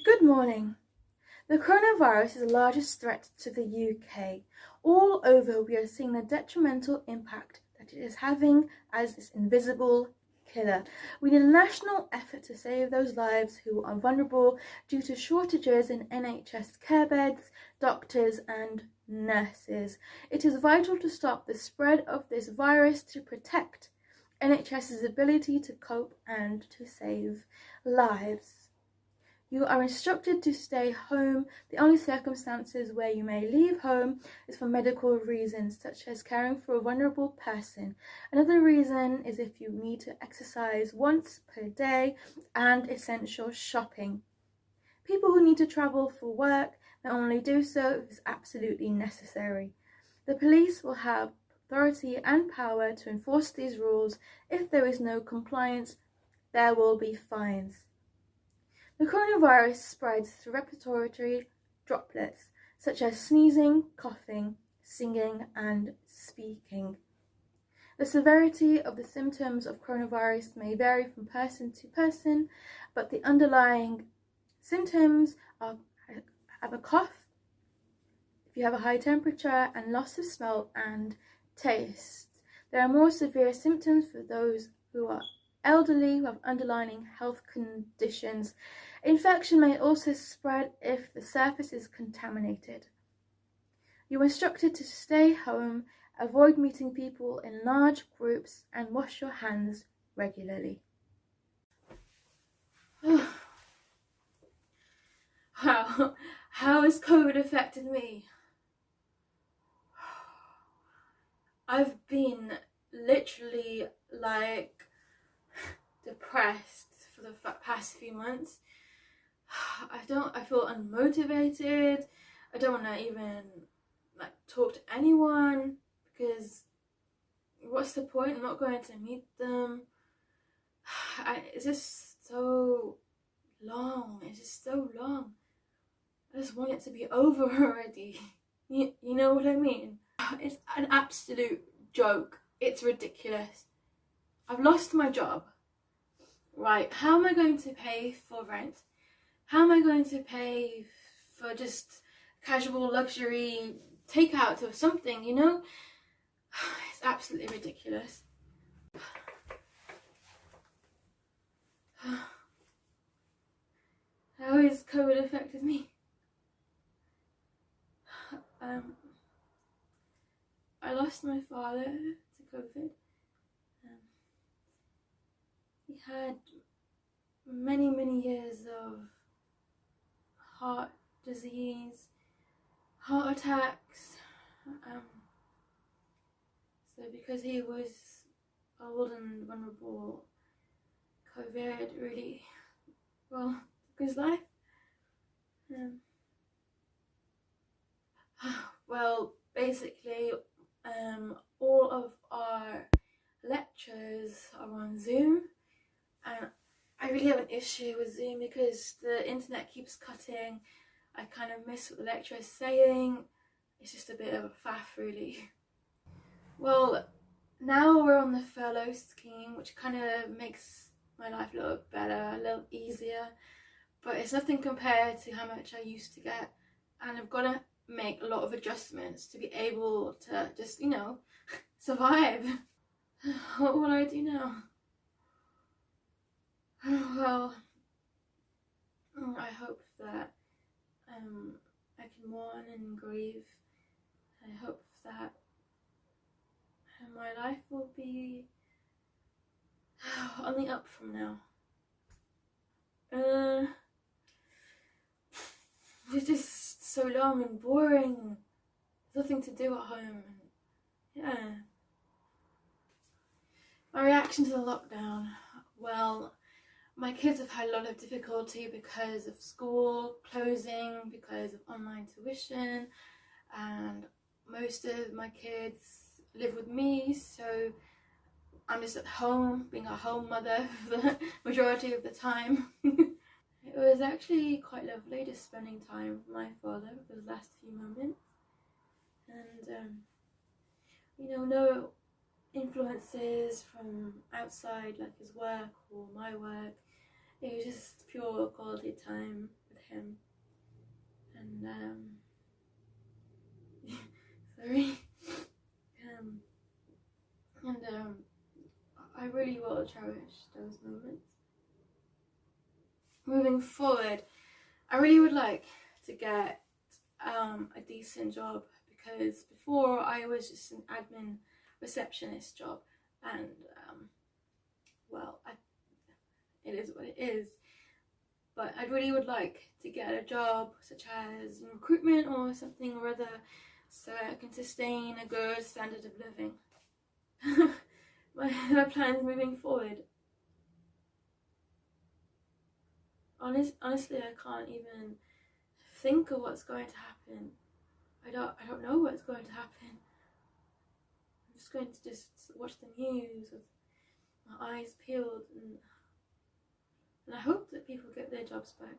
Good morning. The coronavirus is the largest threat to the UK. All over, we are seeing the detrimental impact that it is having as this invisible killer. We need a national effort to save those lives who are vulnerable due to shortages in NHS care beds, doctors, and nurses. It is vital to stop the spread of this virus to protect NHS's ability to cope and to save lives. You are instructed to stay home. The only circumstances where you may leave home is for medical reasons, such as caring for a vulnerable person. Another reason is if you need to exercise once per day and essential shopping. People who need to travel for work may only do so if it's absolutely necessary. The police will have authority and power to enforce these rules. If there is no compliance, there will be fines. The coronavirus spreads through respiratory droplets, such as sneezing, coughing, singing, and speaking. The severity of the symptoms of coronavirus may vary from person to person, but the underlying symptoms are have a cough, if you have a high temperature, and loss of smell and taste. There are more severe symptoms for those who are elderly, who have underlying health conditions. Infection may also spread if the surface is contaminated. You are instructed to stay home, avoid meeting people in large groups, and wash your hands regularly. How has COVID affected me? I've been literally depressed for the past few months. I feel unmotivated. I don't want to even talk to anyone because what's the point? I'm not going to meet them. It's just so long. It's just so long. I just want it to be over already. You know what I mean? It's an absolute joke. It's ridiculous. I've lost my job. Right, how am I going to pay for rent? How am I going to pay for just casual luxury takeout or something, you know? It's absolutely ridiculous. How has COVID affected me? I lost my father to COVID. He had many years of heart disease, heart attacks. So because he was old and vulnerable, COVID really, took his life. Basically, all of our lectures are on Zoom, and I really have an issue with Zoom because the internet keeps cutting. I kind of miss what the lecturer is saying. It's just a bit of a faff, really. Well, now we're on the furlough scheme, which kind of makes my life a little better, a little easier, but it's nothing compared to how much I used to get, and I've got to make a lot of adjustments to be able to just, survive. What will I do now? Well, I hope that I can mourn and grieve. I hope that my life will be on the up from now. It's just so long and boring. There's nothing to do at home. Yeah. My reaction to the lockdown. Well, my kids have had a lot of difficulty because of school closing, because of online tuition, and most of my kids live with me, so I'm just at home, being a home mother for the majority of the time. It was actually quite lovely just spending time with my father for those last few moments, and no influences from outside like his work or my work. it was just pure quality time with him. And sorry. And I really will cherish those moments. Moving forward, I really would like to get a decent job, because before I was just an admin receptionist job, and well, it is what it is. But I really would like to get a job such as in recruitment or something or other, so I can sustain a good standard of living. my plans moving forward. Honestly, I can't even think of what's going to happen. I don't know what's going to happen. I'm just going to just watch the news with my eyes peeled, and I hope that people get their jobs back.